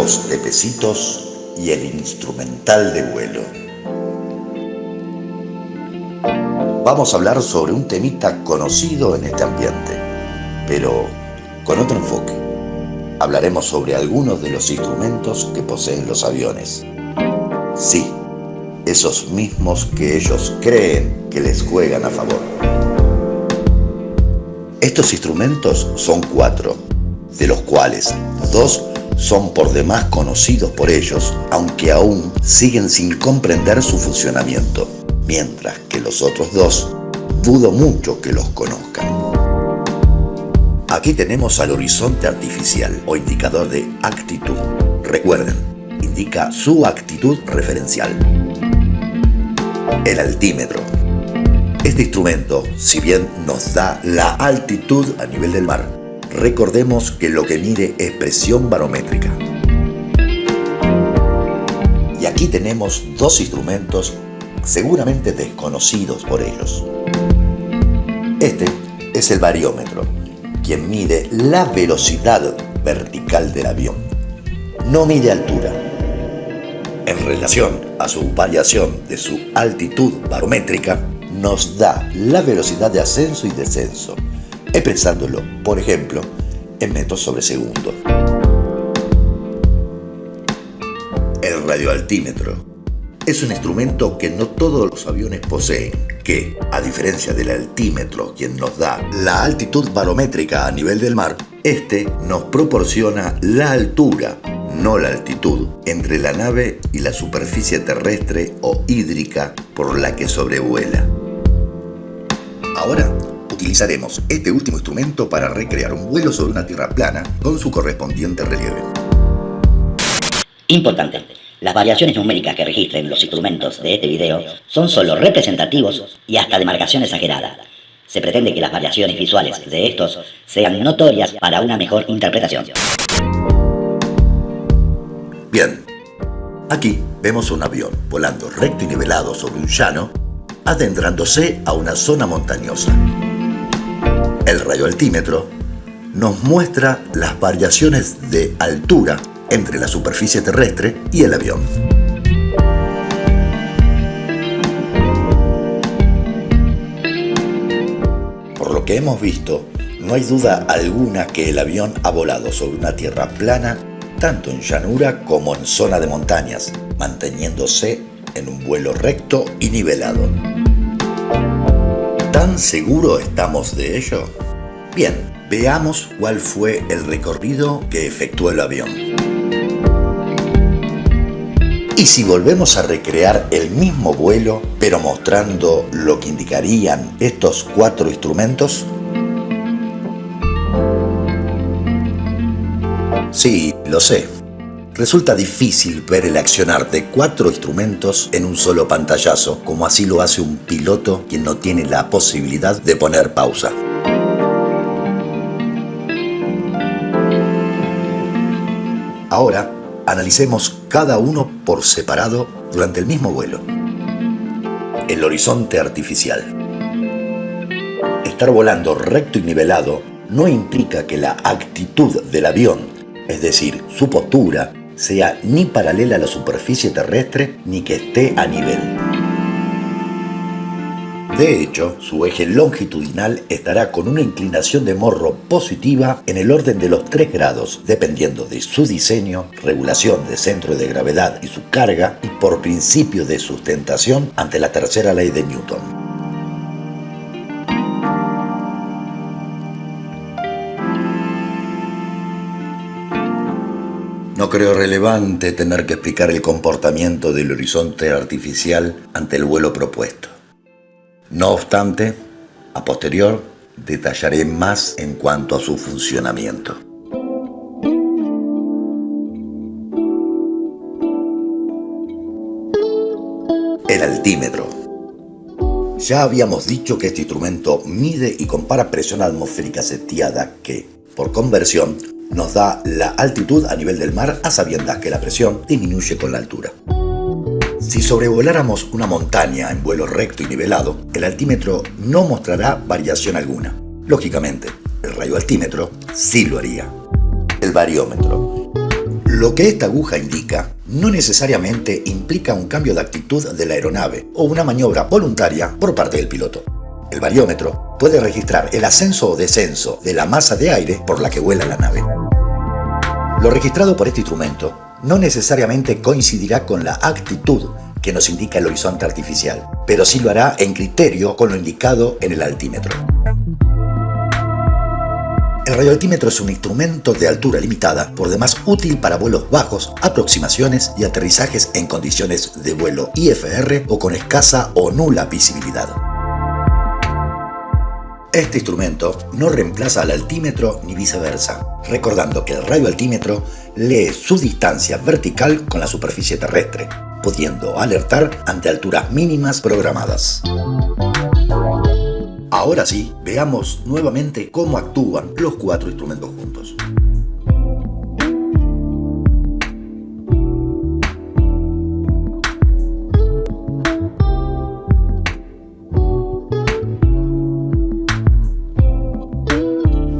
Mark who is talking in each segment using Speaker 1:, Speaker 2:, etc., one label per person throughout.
Speaker 1: Dos de pesitos y el instrumental de vuelo. Vamos a hablar sobre un temita conocido en este ambiente, pero con otro enfoque. Hablaremos sobre algunos de los instrumentos que poseen los aviones. Sí, esos mismos que ellos creen que les juegan a favor. Estos instrumentos son 4, de los cuales 2 son por demás conocidos por ellos, aunque aún siguen sin comprender su funcionamiento, mientras que los otros 2 dudo mucho que los conozcan. Aquí tenemos al horizonte artificial o indicador de actitud. Recuerden, indica su actitud referencial. El altímetro. Este instrumento, si bien nos da la altitud a nivel del mar, recordemos que lo que mide es presión barométrica. Y aquí tenemos 2 instrumentos seguramente desconocidos por ellos. Este es el bariómetro, quien mide la velocidad vertical del avión. No mide altura. En relación a su variación de su altitud barométrica, nos da la velocidad de ascenso y descenso, expresándolo, por ejemplo, en metros sobre segundo. El radioaltímetro es un instrumento que no todos los aviones poseen, que, a diferencia del altímetro, quien nos da la altitud barométrica a nivel del mar, este nos proporciona la altura, no la altitud, entre la nave y la superficie terrestre o hídrica por la que sobrevuela. Ahora utilizaremos este último instrumento para recrear un vuelo sobre una tierra plana con su correspondiente relieve.
Speaker 2: Importante. Las variaciones numéricas que registren los instrumentos de este video son solo representativos y hasta de marcación exagerada. Se pretende que las variaciones visuales de estos sean notorias para una mejor interpretación.
Speaker 1: Bien, aquí vemos un avión volando recto y nivelado sobre un llano, adentrándose a una zona montañosa. El radioaltímetro nos muestra las variaciones de altura entre la superficie terrestre y el avión. Por lo que hemos visto, no hay duda alguna que el avión ha volado sobre una tierra plana, tanto en llanura como en zona de montañas, manteniéndose en un vuelo recto y nivelado. ¿Tan seguro estamos de ello? Bien, veamos cuál fue el recorrido que efectuó el avión. Y si volvemos a recrear el mismo vuelo, pero mostrando lo que indicarían estos 4 instrumentos. Sí, lo sé. Resulta difícil ver el accionar de 4 instrumentos en un solo pantallazo, como así lo hace un piloto quien no tiene la posibilidad de poner pausa. Ahora, analicemos cada uno por separado durante el mismo vuelo. El horizonte artificial. Estar volando recto y nivelado no implica que la actitud del avión, es decir, su postura, sea ni paralela a la superficie terrestre ni que esté a nivel. De hecho, su eje longitudinal estará con una inclinación de morro positiva en el orden de los 3 grados, dependiendo de su diseño, regulación de centro de gravedad y su carga, y por principio de sustentación ante la tercera ley de Newton. No creo relevante tener que explicar el comportamiento del horizonte artificial ante el vuelo propuesto. No obstante, a posterior detallaré más en cuanto a su funcionamiento. El altímetro. Ya habíamos dicho que este instrumento mide y compara presión atmosférica setiada que, por conversión, nos da la altitud a nivel del mar a sabiendas que la presión disminuye con la altura. Si sobrevoláramos una montaña en vuelo recto y nivelado, el altímetro no mostrará variación alguna. Lógicamente, el radioaltímetro sí lo haría. El bariómetro. Lo que esta aguja indica no necesariamente implica un cambio de actitud de la aeronave o una maniobra voluntaria por parte del piloto. El bariómetro puede registrar el ascenso o descenso de la masa de aire por la que vuela la nave. Lo registrado por este instrumento no necesariamente coincidirá con la actitud que nos indica el horizonte artificial, pero sí lo hará en criterio con lo indicado en el altímetro. El radioaltímetro es un instrumento de altura limitada, por demás útil para vuelos bajos, aproximaciones y aterrizajes en condiciones de vuelo IFR o con escasa o nula visibilidad. Este instrumento no reemplaza al altímetro ni viceversa, recordando que el radioaltímetro lee su distancia vertical con la superficie terrestre, pudiendo alertar ante alturas mínimas programadas. Ahora sí, veamos nuevamente cómo actúan los 4 instrumentos juntos.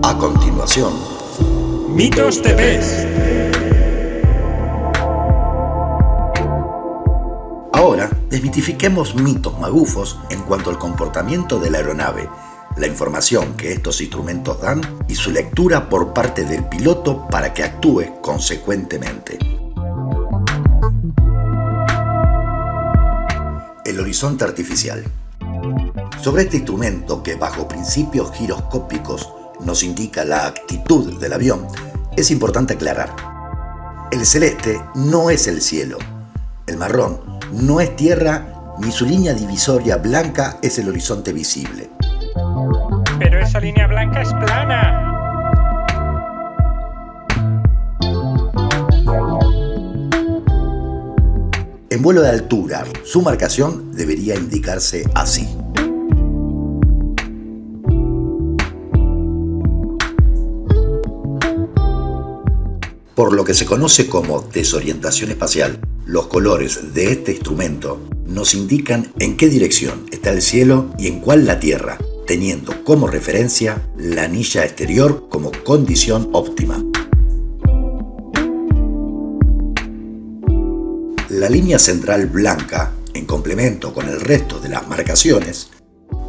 Speaker 1: A continuación,
Speaker 3: Mitos de pez.
Speaker 1: Ahora, desmitifiquemos mitos magufos en cuanto al comportamiento de la aeronave, la información que estos instrumentos dan y su lectura por parte del piloto para que actúe consecuentemente. El horizonte artificial. Sobre este instrumento que bajo principios giroscópicos nos indica la actitud del avión, es importante aclarar. El celeste no es el cielo, el marrón no es tierra, ni su línea divisoria blanca es el horizonte visible.
Speaker 3: Pero esa línea blanca es plana.
Speaker 1: En vuelo de altura, su marcación debería indicarse así. Por lo que se conoce como desorientación espacial, los colores de este instrumento nos indican en qué dirección está el cielo y en cuál la Tierra, teniendo como referencia la anilla exterior como condición óptima. La línea central blanca, en complemento con el resto de las marcaciones,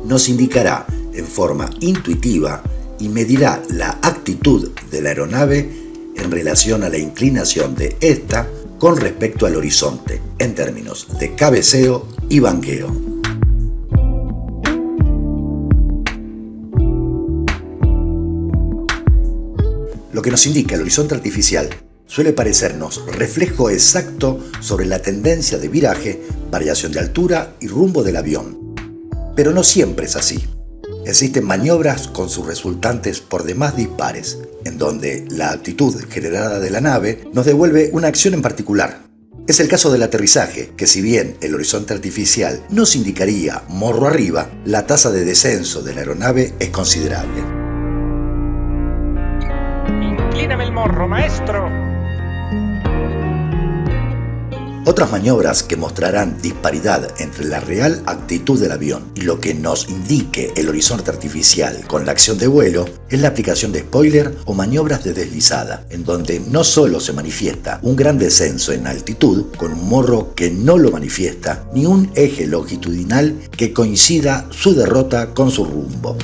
Speaker 1: nos indicará en forma intuitiva y medirá la actitud de la aeronave en relación a la inclinación de esta con respecto al horizonte, en términos de cabeceo y banqueo. Lo que nos indica el horizonte artificial suele parecernos reflejo exacto sobre la tendencia de viraje, variación de altura y rumbo del avión. Pero no siempre es así. Existen maniobras con sus resultantes por demás dispares, en donde la actitud generada de la nave nos devuelve una acción en particular. Es el caso del aterrizaje, que si bien el horizonte artificial nos indicaría morro arriba, la tasa de descenso de la aeronave es considerable.
Speaker 3: Inclíname el morro, maestro.
Speaker 1: Otras maniobras que mostrarán disparidad entre la real actitud del avión y lo que nos indique el horizonte artificial con la acción de vuelo es la aplicación de spoiler o maniobras de deslizada, en donde no solo se manifiesta un gran descenso en altitud con un morro que no lo manifiesta, ni un eje longitudinal que coincida su derrota con su rumbo.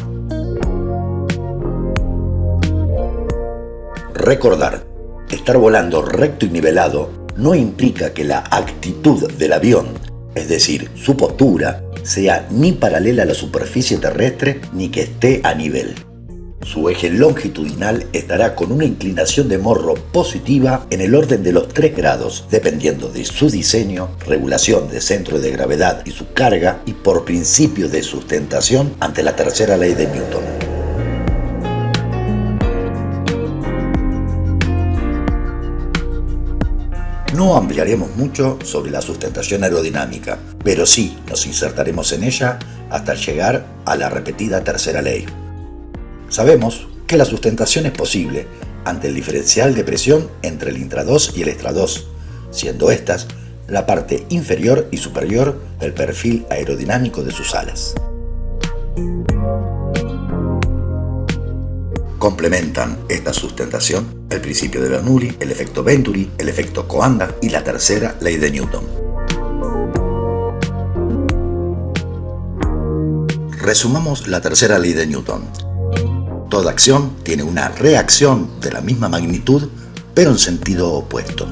Speaker 1: Recordar, estar volando recto y nivelado no implica que la actitud del avión, es decir, su postura, sea ni paralela a la superficie terrestre ni que esté a nivel. Su eje longitudinal estará con una inclinación de morro positiva en el orden de los 3 grados, dependiendo de su diseño, regulación de centro de gravedad y su carga, y por principio de sustentación ante la tercera ley de Newton. No ampliaremos mucho sobre la sustentación aerodinámica, pero sí nos insertaremos en ella hasta llegar a la repetida tercera ley. Sabemos que la sustentación es posible ante el diferencial de presión entre el intradós y el extradós, siendo estas la parte inferior y superior del perfil aerodinámico de sus alas. Complementan esta sustentación el principio de Bernoulli, el efecto Venturi, el efecto Coanda y la tercera ley de Newton. Resumamos la tercera ley de Newton. Toda acción tiene una reacción de la misma magnitud, pero en sentido opuesto.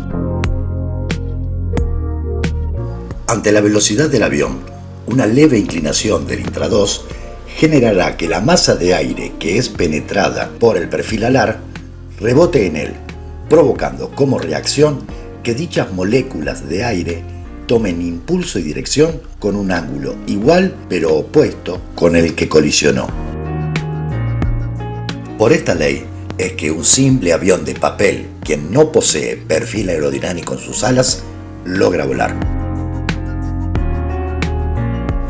Speaker 1: Ante la velocidad del avión, una leve inclinación del intradós generará que la masa de aire que es penetrada por el perfil alar rebote en él, provocando como reacción que dichas moléculas de aire tomen impulso y dirección con un ángulo igual pero opuesto con el que colisionó. Por esta ley es que un simple avión de papel que no posee perfil aerodinámico en sus alas logra volar.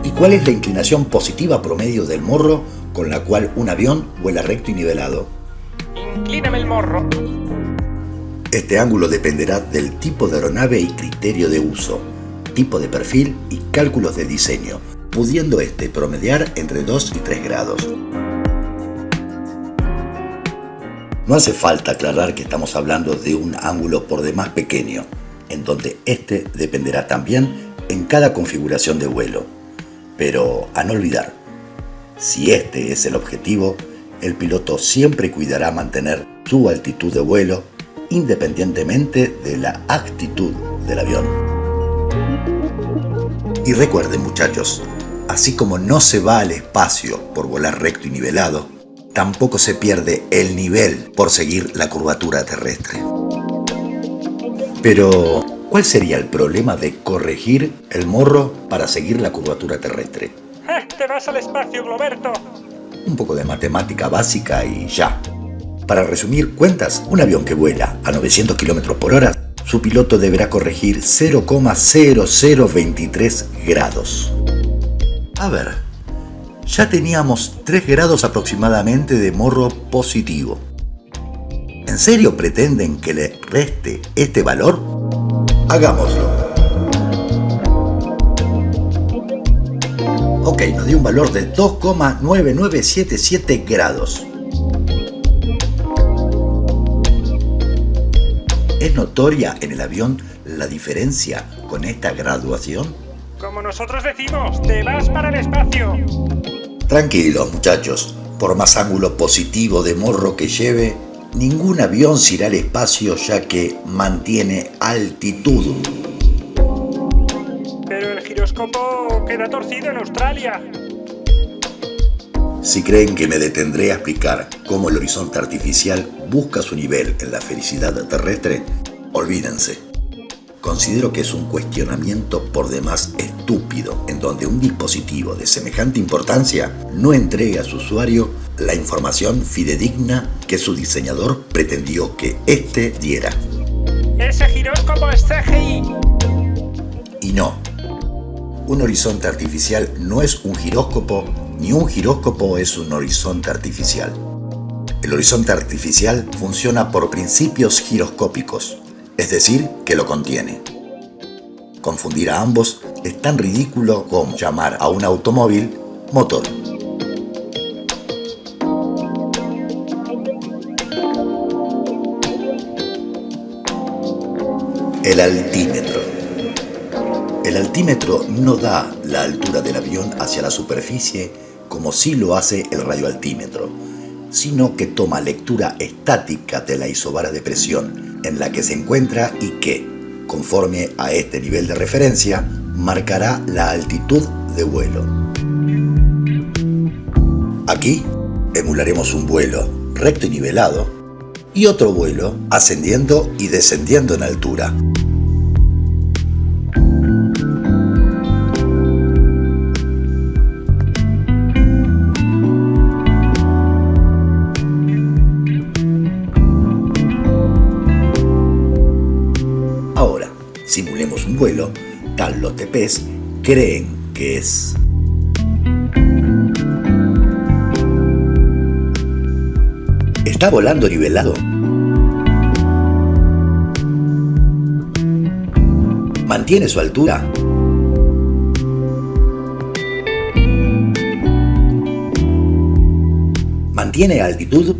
Speaker 1: ¿Y cuál es la inclinación positiva promedio del morro con la cual un avión vuela recto y nivelado?
Speaker 3: Inclíname el morro.
Speaker 1: Este ángulo dependerá del tipo de aeronave y criterio de uso, tipo de perfil y cálculos de diseño, pudiendo este promediar entre 2 y 3 grados. No hace falta aclarar que estamos hablando de un ángulo por demás pequeño, en donde este dependerá también en cada configuración de vuelo. Pero a no olvidar, si este es el objetivo, el piloto siempre cuidará mantener su altitud de vuelo independientemente de la actitud del avión. Y recuerden, muchachos, así como no se va al espacio por volar recto y nivelado, tampoco se pierde el nivel por seguir la curvatura terrestre. Pero, ¿cuál sería el problema de corregir el morro para seguir la curvatura terrestre?
Speaker 3: ¡Te vas al espacio, Globerto!
Speaker 1: Un poco de matemática básica y ya. Para resumir cuentas, un avión que vuela a 900 km por hora, su piloto deberá corregir 0,0023 grados. A ver, ya teníamos 3 grados aproximadamente de morro positivo. ¿En serio pretenden que le reste este valor? Hagámoslo. Ok, nos dio un valor de 2,9977 grados. ¿Es notoria en el avión la diferencia con esta graduación?
Speaker 3: Como nosotros decimos, te vas para el espacio.
Speaker 1: Tranquilos, muchachos, por más ángulo positivo de morro que lleve, ningún avión se irá al espacio ya que mantiene altitud.
Speaker 3: Pero el giróscopo queda torcido en Australia.
Speaker 1: Si creen que me detendré a explicar cómo el horizonte artificial busca su nivel en la felicidad terrestre, olvídense. Considero que es un cuestionamiento por demás estúpido, en donde un dispositivo de semejante importancia no entrega a su usuario la información fidedigna que su diseñador pretendió que éste diera.
Speaker 3: ¡Ese giróscopo es CGI!
Speaker 1: Y no, un horizonte artificial no es un giróscopo, ni un giróscopo es un horizonte artificial. El horizonte artificial funciona por principios giroscópicos, es decir, que lo contiene. Confundir a ambos es tan ridículo como llamar a un automóvil motor. El altímetro. El altímetro no da la altura del avión hacia la superficie como sí lo hace el radioaltímetro, sino que toma lectura estática de la isobara de presión en la que se encuentra y que, conforme a este nivel de referencia, marcará la altitud de vuelo. Aquí emularemos un vuelo recto y nivelado y otro vuelo ascendiendo y descendiendo en altura. Ahora, simulemos un vuelo, tal los TPs creen que es. ¿Está volando nivelado? ¿Mantiene su altura? ¿Mantiene altitud?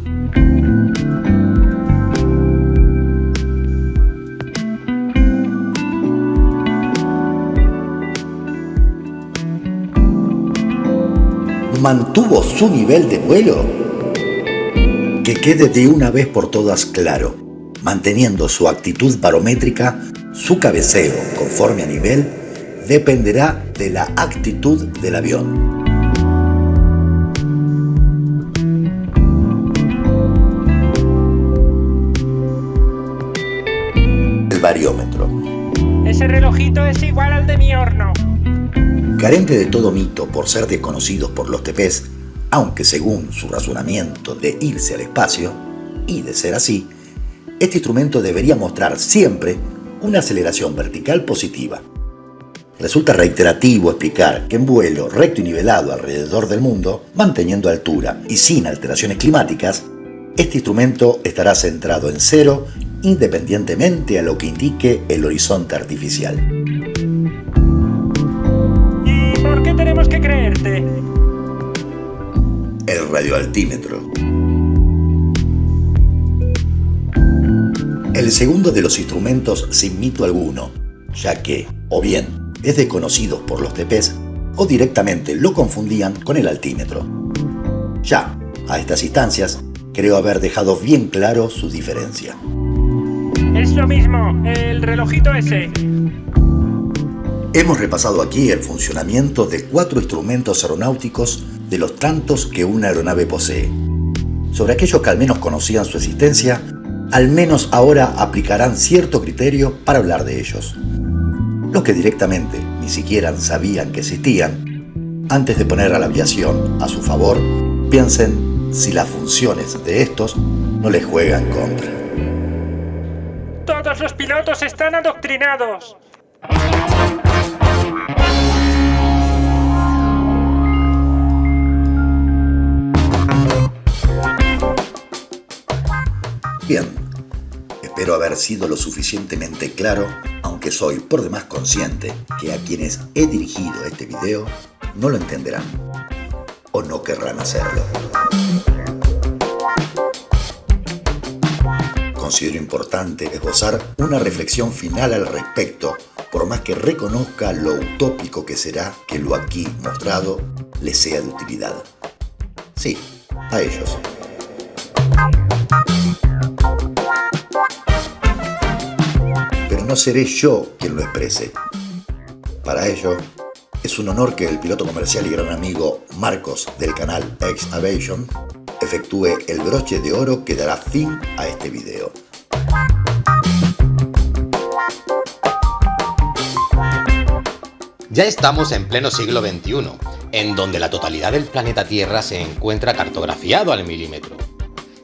Speaker 1: mantuvo su nivel de vuelo? Que quede de una vez por todas claro, manteniendo su actitud barométrica, su cabeceo conforme a nivel dependerá de la actitud del avión. El bariómetro.
Speaker 3: Ese relojito es igual al de mi horno.
Speaker 1: Carente de todo mito por ser desconocidos por los TPs, aunque según su razonamiento de irse al espacio, y de ser así, este instrumento debería mostrar siempre una aceleración vertical positiva. Resulta reiterativo explicar que en vuelo recto y nivelado alrededor del mundo, manteniendo altura y sin alteraciones climáticas, este instrumento estará centrado en cero independientemente a lo que indique el horizonte artificial.
Speaker 3: ¿Y por qué tenemos que creerte?
Speaker 1: El radioaltímetro. El segundo de los instrumentos sin mito alguno, ya que, o bien, es desconocido por los TPs, o directamente lo confundían con el altímetro. Ya, a estas instancias, creo haber dejado bien claro su diferencia.
Speaker 3: Es lo mismo, el relojito ese.
Speaker 1: Hemos repasado aquí el funcionamiento de 4 instrumentos aeronáuticos de los tantos que una aeronave posee. Sobre aquellos que al menos conocían su existencia, al menos ahora aplicarán cierto criterio para hablar de ellos. Los que directamente ni siquiera sabían que existían, antes de poner a la aviación a su favor, piensen si las funciones de estos no les juegan contra.
Speaker 3: Todos los pilotos están adoctrinados.
Speaker 1: Bien, espero haber sido lo suficientemente claro, aunque soy por demás consciente que a quienes he dirigido este video no lo entenderán o no querrán hacerlo. Considero importante esbozar una reflexión final al respecto, por más que reconozca lo utópico que será que lo aquí mostrado les sea de utilidad. Sí, a ellos. Pero no seré yo quien lo exprese. Para ello, es un honor que el piloto comercial y gran amigo Marcos del canal X-Aviation efectúe el broche de oro que dará fin a este video.
Speaker 4: Ya estamos en pleno siglo XXI, en donde la totalidad del planeta Tierra se encuentra cartografiado al milímetro.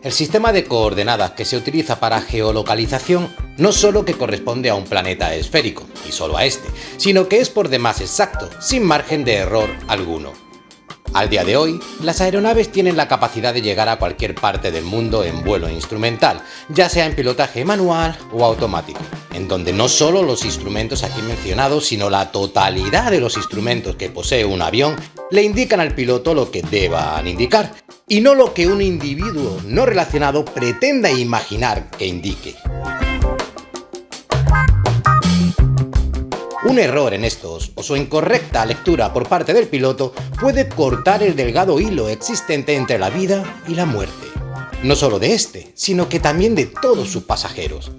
Speaker 4: El sistema de coordenadas que se utiliza para geolocalización no solo que corresponde a un planeta esférico, y solo a este, sino que es por demás exacto, sin margen de error alguno. Al día de hoy, las aeronaves tienen la capacidad de llegar a cualquier parte del mundo en vuelo instrumental, ya sea en pilotaje manual o automático, en donde no solo los instrumentos aquí mencionados, sino la totalidad de los instrumentos que posee un avión le indican al piloto lo que deban indicar, y no lo que un individuo no relacionado pretenda imaginar que indique. Un error en estos o su incorrecta lectura por parte del piloto puede cortar el delgado hilo existente entre la vida y la muerte. No solo de este, sino que también de todos sus pasajeros.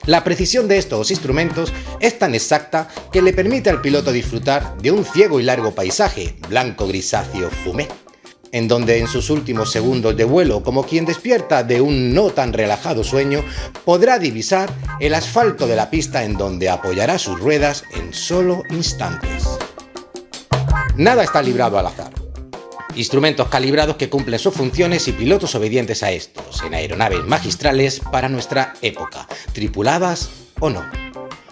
Speaker 4: La precisión de estos instrumentos es tan exacta que le permite al piloto disfrutar de un ciego y largo paisaje blanco-grisáceo fumé, en donde en sus últimos segundos de vuelo, como quien despierta de un no tan relajado sueño, podrá divisar el asfalto de la pista en donde apoyará sus ruedas en solo instantes. Nada está librado al azar. Instrumentos calibrados que cumplen sus funciones y pilotos obedientes a estos, en aeronaves magistrales para nuestra época, tripuladas o no.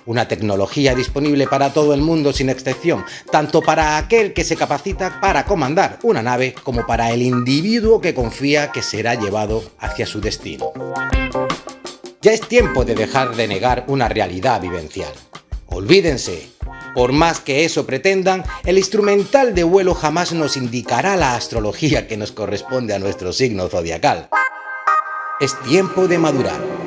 Speaker 4: Una tecnología disponible para todo el mundo sin excepción, tanto para aquel que se capacita para comandar una nave como para el individuo que confía que será llevado hacia su destino. Ya es tiempo de dejar de negar una realidad vivencial. Olvídense, por más que eso pretendan, el instrumental de vuelo jamás nos indicará la astrología que nos corresponde a nuestro signo zodiacal. Es tiempo de madurar.